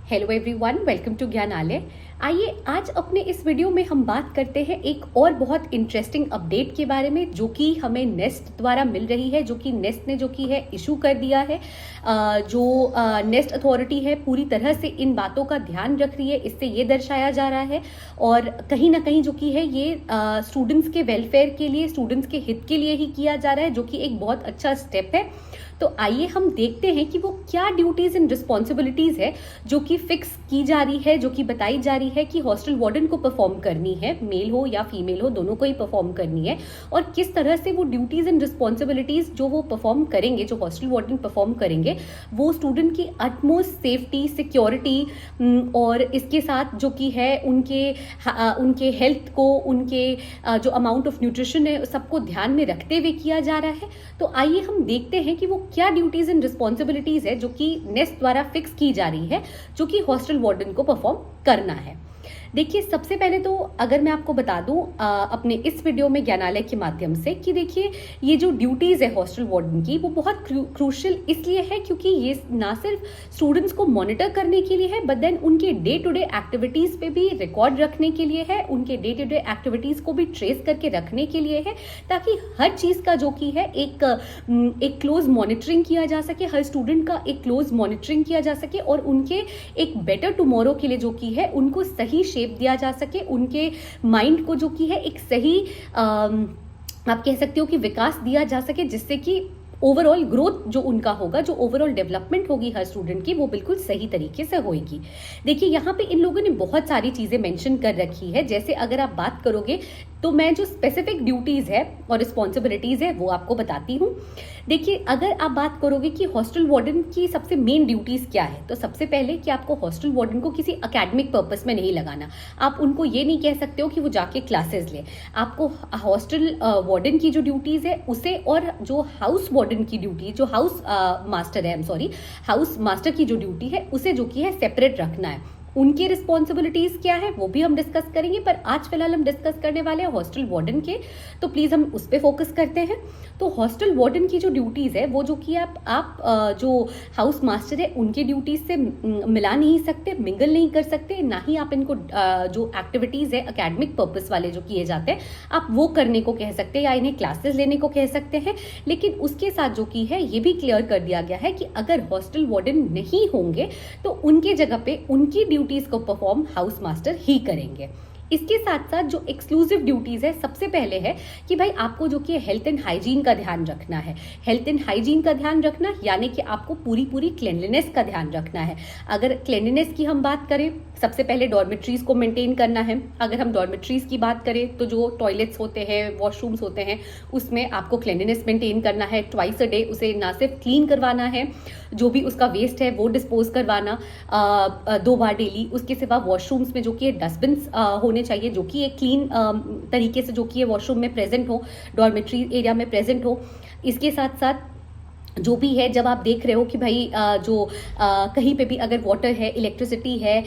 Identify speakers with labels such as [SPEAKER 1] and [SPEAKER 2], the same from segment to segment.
[SPEAKER 1] Hello everyone, welcome to Gyanalaya. आइए आज अपने इस वीडियो में हम बात करते हैं एक और बहुत इंटरेस्टिंग अपडेट के बारे में जो कि हमें नेस्ट द्वारा मिल रही है, जो कि नेस्ट ने जो कि है इशू कर दिया है। जो नेस्ट अथॉरिटी है पूरी तरह से इन बातों का ध्यान रख रही है, इससे ये दर्शाया जा रहा है और कहीं ना कहीं जो कि है ये स्टूडेंट्स के वेलफेयर के लिए, स्टूडेंट्स के हित के लिए ही किया जा रहा है, जो कि एक बहुत अच्छा स्टेप है। तो आइए हम देखते हैं कि वो क्या ड्यूटीज एंड रिस्पॉन्सिबिलिटीज है जो कि फिक्स की जा रही है, जो कि बताई जा रही है कि हॉस्टल वार्डन को परफॉर्म करनी है, मेल हो या फीमेल हो, दोनों को ही परफॉर्म करनी है। और किस तरह से वो ड्यूटीज एंड रिस्पॉन्सिबिलिटीज जो वो परफॉर्म करेंगे, जो हॉस्टल वार्डन परफॉर्म करेंगे, वो स्टूडेंट की अटमोस्ट सेफ्टी, सिक्योरिटी और इसके साथ जो कि है उनके हेल्थ को, उनके जो अमाउंट ऑफ न्यूट्रिशन है सबको ध्यान में रखते हुए किया जा रहा है। तो आइए हम देखते हैं कि वो क्या ड्यूटीज एंड रिस्पॉन्सिबिलिटीज है जो कि नेस्ट द्वारा फिक्स की जा रही है, जो कि हॉस्टल वार्डन को परफॉर्म करना है। देखिए, सबसे पहले तो अगर मैं आपको बता दूं अपने इस वीडियो में ज्ञानालय के माध्यम से कि देखिए ये जो ड्यूटीज है हॉस्टल वार्डन की वो बहुत क्रूशियल इसलिए है क्योंकि ये ना सिर्फ स्टूडेंट्स को मॉनिटर करने के लिए है, बट देन उनके डे टू डे एक्टिविटीज पे भी रिकॉर्ड रखने के लिए है, उनके डे टू डे एक्टिविटीज को भी ट्रेस करके रखने के लिए है, ताकि हर चीज का जो कि है एक क्लोज मॉनिटरिंग किया जा सके, हर स्टूडेंट का एक क्लोज मॉनिटरिंग किया जा सके और उनके एक बेटर टुमारो के लिए जो कि है उनको सही शेप दिया जा सके, उनके माइंड को जो कि है एक सही आप कह सकते हो कि विकास दिया जा सके, जिससे कि ओवरऑल ग्रोथ जो उनका होगा, जो ओवरऑल डेवलपमेंट होगी हर स्टूडेंट की, वो बिल्कुल सही तरीके से होगी। देखिए यहाँ पे इन लोगों ने बहुत सारी चीजें मेंशन कर रखी है। जैसे अगर आप बात करोगे तो मैं जो स्पेसिफिक ड्यूटीज है और रिस्पॉन्सिबिलिटीज है वो आपको बताती हूँ। देखिए, अगर आप बात करोगे कि हॉस्टल वार्डन की सबसे मेन ड्यूटीज क्या है, तो सबसे पहले कि आपको हॉस्टल वार्डन को किसी एकेडमिक पर्पस में नहीं लगाना। आप उनको ये नहीं कह सकते हो कि वो जाके क्लासेस ले। आपको हॉस्टल वार्डन की जो ड्यूटीज है उसे और जो हाउस वार्डन की ड्यूटी, जो हाउस मास्टर की जो ड्यूटी है उसे जो की है सेपरेट रखना है। उनकी रिस्पॉन्सिबिलिटीज क्या है वो भी हम डिस्कस करेंगे, पर आज फिलहाल हम डिस्कस करने वाले हैं हॉस्टल वार्डन के, तो प्लीज हम उस पर फोकस करते हैं। तो हॉस्टल वार्डन की जो ड्यूटीज है वो जो कि आप जो हाउस मास्टर है उनकी ड्यूटीज से मिला नहीं सकते, मिंगल नहीं कर सकते, ना ही आप इनको जो एक्टिविटीज है एकेडमिक पर्पस वाले जो किए जाते हैं आप वो करने को कह सकते हैं या इन्हें क्लासेस लेने को कह सकते हैं। लेकिन उसके साथ जो कि है ये भी क्लियर कर दिया गया है कि अगर हॉस्टल वार्डन नहीं होंगे तो उनके जगह पे उनकी ड्यूटीज को परफॉर्म हाउस मास्टर ही करेंगे। इसके साथ साथ जो एक्सक्लूसिव ड्यूटीज है, सबसे पहले है कि भाई आपको जो कि हेल्थ एंड हाइजीन का ध्यान रखना है। हेल्थ एंड हाइजीन का ध्यान रखना यानी कि आपको पूरी क्लेanलीनेस का ध्यान रखना है। अगर क्लेanलीनेस की हम बात करें, सबसे पहले डॉर्मेट्रीज को मेंटेन करना है। अगर हम डॉर्मेट्रीज की बात करें तो जो टॉयलेट्स होते हैं, वॉशरूम्स होते हैं, उसमें आपको क्लेanलीनेस मेंटेन करना है। ट्वाइस अ डे उसे ना सिर्फ क्लीन करवाना है, जो भी उसका वेस्ट है वो डिस्पोज करवाना 2 बार डेली। उसके सिवा वॉशरूम्स में जो कि डस्टबिन होने चाहिए जो कि एक क्लीन तरीके से जो कि वॉशरूम में प्रेजेंट हो, डॉर्मेट्री एरिया में प्रेजेंट हो। इसके साथ साथ जो भी है, जब आप देख रहे हो कि भाई कहीं पे भी अगर वाटर है, इलेक्ट्रिसिटी है,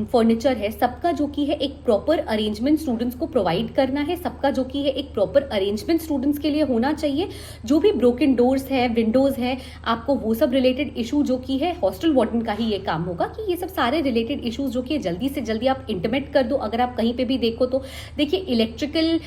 [SPEAKER 1] फर्नीचर है, सबका जो कि है एक प्रॉपर अरेंजमेंट स्टूडेंट्स को प्रोवाइड करना है। सबका जो कि है एक प्रॉपर अरेंजमेंट स्टूडेंट्स के लिए होना चाहिए। जो भी ब्रोकन डोर्स है, विंडोज है, आपको वो सब रिलेटेड इशू जो कि है हॉस्टल वार्डन का ही ये काम होगा कि ये सब सारे रिलेटेड इशूज जो कि जल्दी से जल्दी आप इंटीमेट कर दो। अगर आप कहीं पे भी देखो तो देखिए, इलेक्ट्रिकल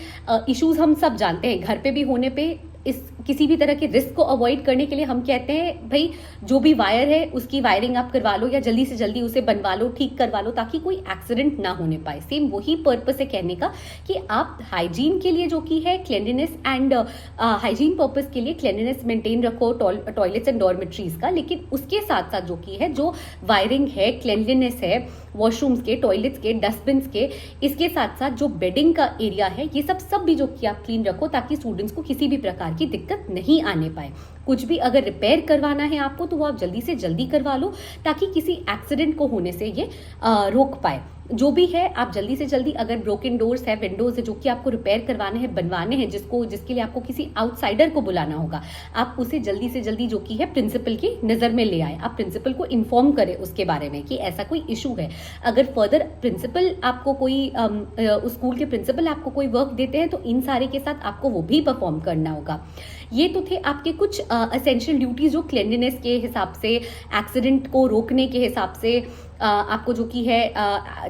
[SPEAKER 1] इशूज हम सब जानते हैं, घर पे भी होने पे इस किसी भी तरह के रिस्क को अवॉइड करने के लिए हम कहते हैं भाई जो भी वायर है उसकी वायरिंग आप करवा लो या जल्दी से जल्दी उसे बनवा लो, ठीक करवा लो, ताकि कोई एक्सीडेंट ना होने पाए। सेम वही पर्पस है कहने का कि आप हाइजीन के लिए जो कि है क्लेanलीनेस एंड हाइजीन पर्पस के लिए क्लेanलीनेस मेंटेन रखो टॉयलेट्स एंड डॉर्मेट्रीज का। लेकिन उसके साथ साथ जो कि है जो वायरिंग है, क्लेanलीनेस है, वॉशरूम्स के, टॉयलेट्स के, डस्टबिन के, इसके साथ साथ जो बेडिंग का एरिया है, ये सब भी जो कि आप क्लीन रखो ताकि स्टूडेंट्स को किसी भी प्रकार की दिक्कत नहीं आने पाए। कुछ भी अगर रिपेयर करवाना है आपको तो वो आप जल्दी से जल्दी करवा लो ताकि किसी एक्सीडेंट को होने से ये रोक पाए। जो भी है आप जल्दी से जल्दी, अगर ब्रोकन डोर्स है, विंडोज है जो कि आपको रिपेयर करवाने हैं, बनवाने हैं, जिसके लिए आपको किसी आउटसाइडर को बुलाना होगा, आप उसे जल्दी से जल्दी जो कि है प्रिंसिपल की नजर में ले आए। आप प्रिंसिपल को इन्फॉर्म करें उसके बारे में कि ऐसा कोई इशू है। अगर फर्दर प्रिंसिपल आपको कोई स्कूल के प्रिंसिपल आपको कोई वर्क देते हैं तो इन सारे के साथ आपको वो भी परफॉर्म करना होगा। ये तो थे आपके कुछ एसेंशियल ड्यूटीज जो क्लेanलीनेस के हिसाब से, एक्सीडेंट को रोकने के हिसाब से, आपको जो कि है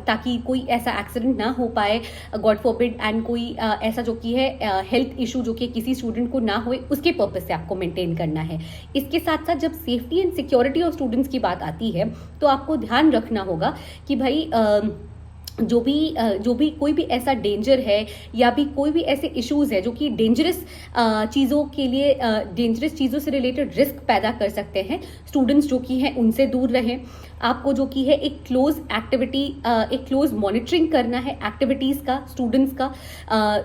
[SPEAKER 1] ताकि कोई ऐसा एक्सीडेंट ना हो पाए, गॉड फॉरबिड, एंड कोई ऐसा जो कि है हेल्थ इशू जो कि किसी स्टूडेंट को ना होए, उसके पर्पज से आपको मेंटेन करना है। इसके साथ साथ जब safety and security of students की बात आती है तो आपको ध्यान रखना होगा कि भाई जो भी कोई भी ऐसा डेंजर है या भी कोई भी ऐसे इश्यूज है जो कि डेंजरस चीज़ों के लिए, डेंजरस चीज़ों से रिलेटेड रिस्क पैदा कर सकते हैं, स्टूडेंट्स जो कि हैं उनसे दूर रहें। आपको जो कि है एक क्लोज एक्टिविटी, एक क्लोज मॉनिटरिंग करना है एक्टिविटीज़ का, स्टूडेंट्स का,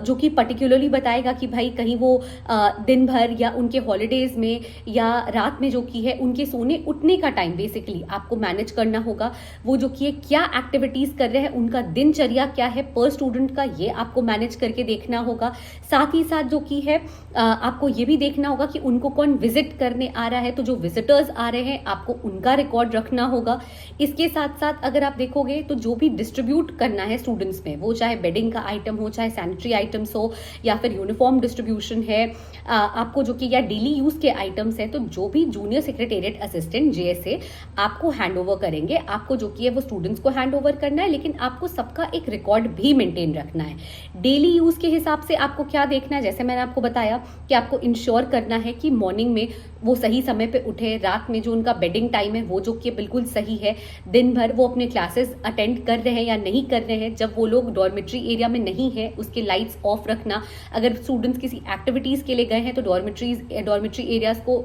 [SPEAKER 1] जो कि पर्टिकुलरली बताएगा कि भाई कहीं वो दिन भर या उनके हॉलीडेज में या रात में जो कि है उनके सोने उठने का टाइम बेसिकली आपको मैनेज करना होगा। वो जो कि है क्या एक्टिविटीज़ कर रहे हैं, उनका दिनचर्या क्या है पर स्टूडेंट का, ये आपको मैनेज करके देखना होगा। साथ ही साथ जो कि है आपको ये भी देखना होगा कि उनको कौन विजिट करने आ रहा है, तो जो विजिटर्स आ रहे हैं आपको उनका रिकॉर्ड रखना होगा। इसके साथ साथ अगर आप देखोगे तो जो भी डिस्ट्रीब्यूट करना है स्टूडेंट्स में, वो चाहे बेडिंग का आइटम हो, चाहे सैनिटरी आइटम्स हो, या फिर यूनिफॉर्म डिस्ट्रीब्यूशन है, आपको जो कि या डेली यूज के आइटम्स हैं, तो जो भी जूनियर सेक्रेटेरिएट असिस्टेंट JSA आपको हैंड ओवर करेंगे, आपको जो कि है वो स्टूडेंट्स को हैंड ओवर करना है, लेकिन आपको सबका एक रिकॉर्ड भी मेंटेन रखना है। डेली यूज के हिसाब से आपको क्या देखना है, जैसे मैंने आपको बताया कि आपको इंश्योर करना है कि मॉर्निंग में वो सही समय पे उठे, रात में जो उनका बेडिंग टाइम है वो जो कि बिल्कुल सही है, दिन भर वो अपने क्लासेस अटेंड कर रहे हैं या नहीं कर रहे हैं, जब वो लोग डॉर्मेट्री एरिया में नहीं है उसके लाइट्स ऑफ रखना, अगर स्टूडेंट्स किसी एक्टिविटीज़ के लिए गए हैं तो डॉर्मेट्री एरियाज को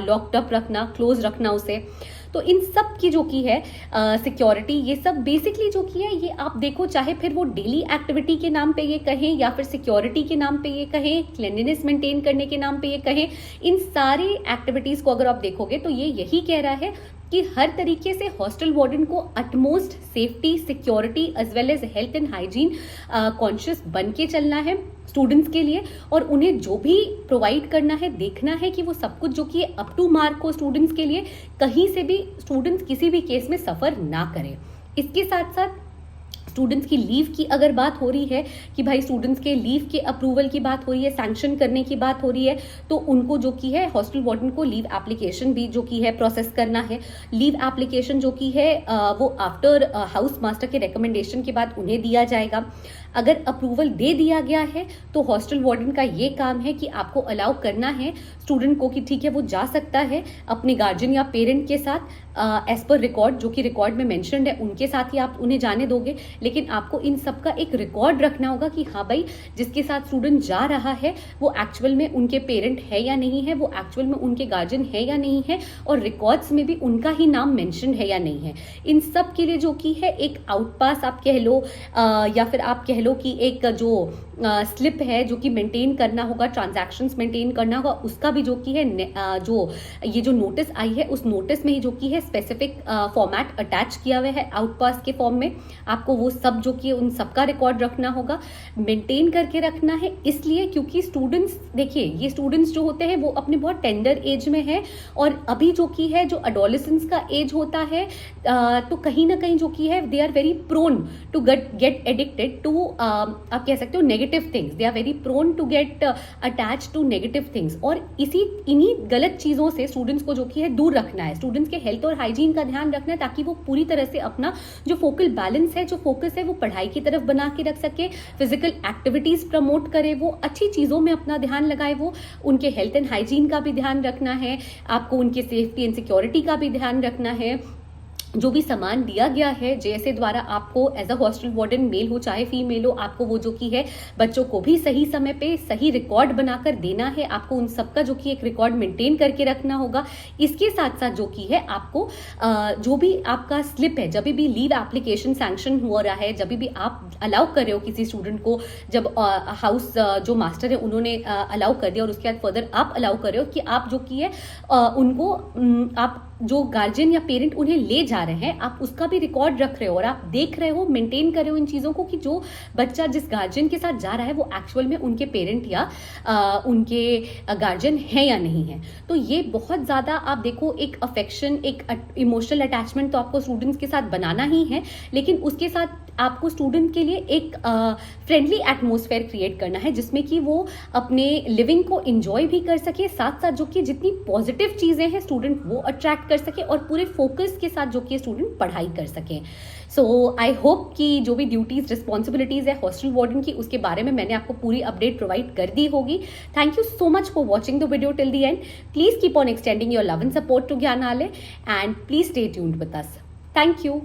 [SPEAKER 1] लॉक्ड अप रखना, क्लोज रखना उसे। तो इन सब की जो की है सिक्योरिटी, ये सब बेसिकली जो की है ये आप देखो, चाहे फिर वो डेली एक्टिविटी के नाम पे ये कहें या फिर सिक्योरिटी के नाम पे ये कहें, क्लीनलीनेस मेंटेन करने के नाम पे ये कहें, इन सारी एक्टिविटीज़ को अगर आप देखोगे तो ये यही कह रहा है कि हर तरीके से हॉस्टल वार्डन को utmost safety, security as well as health and hygiene conscious बन के चलना है स्टूडेंट्स के लिए, और उन्हें जो भी प्रोवाइड करना है देखना है कि वो सब कुछ जो कि अप टू मार्क हो स्टूडेंट्स के लिए, कहीं से भी स्टूडेंट्स किसी भी केस में सफ़र ना करें। इसके साथ साथ स्टूडेंट्स की लीव की अगर बात हो रही है कि भाई स्टूडेंट्स के लीव के अप्रूवल की बात हो रही है, सैंक्शन करने की बात हो रही है, तो उनको जो की है हॉस्टल वार्डन को लीव एप्लीकेशन भी जो की है प्रोसेस करना है। लीव एप्लीकेशन जो की है वो आफ्टर हाउस मास्टर के रिकमेंडेशन के बाद उन्हें दिया जाएगा। अगर अप्रूवल दे दिया गया है तो हॉस्टल वार्डन का ये काम है कि आपको अलाउ करना है स्टूडेंट को कि ठीक है वो जा सकता है अपने गार्जियन या पेरेंट के साथ एज पर रिकॉर्ड, जो कि रिकॉर्ड में मेंशन्ड है उनके साथ ही आप उन्हें जाने दोगे, लेकिन आपको इन सब का एक रिकॉर्ड रखना होगा कि हाँ भाई जिसके साथ स्टूडेंट जा रहा है वो एक्चुअल में उनके पेरेंट है या नहीं है, वो एक्चुअल में उनके गार्जियन है या नहीं है, और रिकॉर्ड्स में भी उनका ही नाम मेंशन है या नहीं है। इन सब के लिए जो कि है एक आउटपास आप कह लो या फिर आप कह लो कि एक जो स्लिप है जो कि मेंटेन करना होगा, ट्रांजैक्शंस मेंटेन करना होगा, उसका भी जो कि है जो ये जो नोटिस आई है उस नोटिस में ही जो कि है स्पेसिफिक फॉर्मेट अटैच किया हुआ है आउटपास के फॉर्म में। आपको वो सब जो कि उन सब का रिकॉर्ड रखना होगा, मेंटेन करके रखना है, इसलिए क्योंकि स्टूडेंट्स देखिए ये स्टूडेंट्स जो होते हैं वो अपने बहुत टेंडर एज में है, और अभी जो कि है जो एडोलेसेंस का एज होता है तो कहीं ना कहीं जो कि है they are very prone to get addicted to, आप कह सकते हो negative things, they are very prone to get attach to negative things, और इन्हीं गलत चीज़ों से स्टूडेंट्स को जो कि है दूर रखना है, स्टूडेंट्स के हेल्थ और हाइजीन का ध्यान रखना है, ताकि वो पूरी तरह से अपना जो फोकल बैलेंस है, जो फोकस है, वो पढ़ाई की तरफ बना के रख सके, फिजिकल एक्टिविटीज़ प्रमोट करे, वो अच्छी चीज़ों में अपना ध्यान लगाए, वो उनके हेल्थ एंड हाइजीन का भी ध्यान रखना है, आपको उनके सेफ्टी एंड सिक्योरिटी का भी ध्यान रखना है। जो भी सामान दिया गया है JSA द्वारा आपको as a hostel warden, male हो चाहे फीमेल हो, आपको वो जो कि है बच्चों को भी सही समय पे सही रिकॉर्ड बनाकर देना है, आपको उन सब का जो कि एक रिकॉर्ड मेंटेन करके रखना होगा। इसके साथ साथ जो कि है आपको जो भी आपका स्लिप है, जब भी लीव एप्लीकेशन सैंक्शन हो रहा है, जब भी आप अलाउ कर रहे हो किसी स्टूडेंट को, जब हाउस जो मास्टर है उन्होंने अलाउ कर दिया और उसके बाद फर्दर आप अलाउ कर रहे हो कि आप जो कि है उनको आप जो गार्जियन या पेरेंट उन्हें ले जा रहे हैं, आप उसका भी रिकॉर्ड रख रहे हो और आप देख रहे हो, मेंटेन कर रहे हो इन चीज़ों को कि जो बच्चा जिस गार्जियन के साथ जा रहा है वो एक्चुअल में उनके पेरेंट या उनके गार्जियन है या नहीं है। तो ये बहुत ज़्यादा आप देखो एक अफेक्शन, एक इमोशनल अटैचमेंट तो आपको स्टूडेंट्स के साथ बनाना ही है, लेकिन उसके साथ आपको स्टूडेंट के लिए एक फ्रेंडली एटमोसफेयर क्रिएट करना है, जिसमें कि वो अपने लिविंग को इंजॉय भी कर सके, साथ साथ जो कि जितनी पॉजिटिव चीज़ें हैं स्टूडेंट वो अट्रैक्ट कर सके और पूरे फोकस के साथ जो कि स्टूडेंट पढ़ाई कर सकें। सो आई होप कि जो भी ड्यूटीज़ रिस्पॉन्सिबिलिटीज़ है हॉस्टल वार्डन की, उसके बारे में मैंने आपको पूरी अपडेट प्रोवाइड कर दी होगी। Thank you so much for watching the video till the end. Please keep on extending your love and support to Gyanalaya, and please stay tuned with us. Thank you.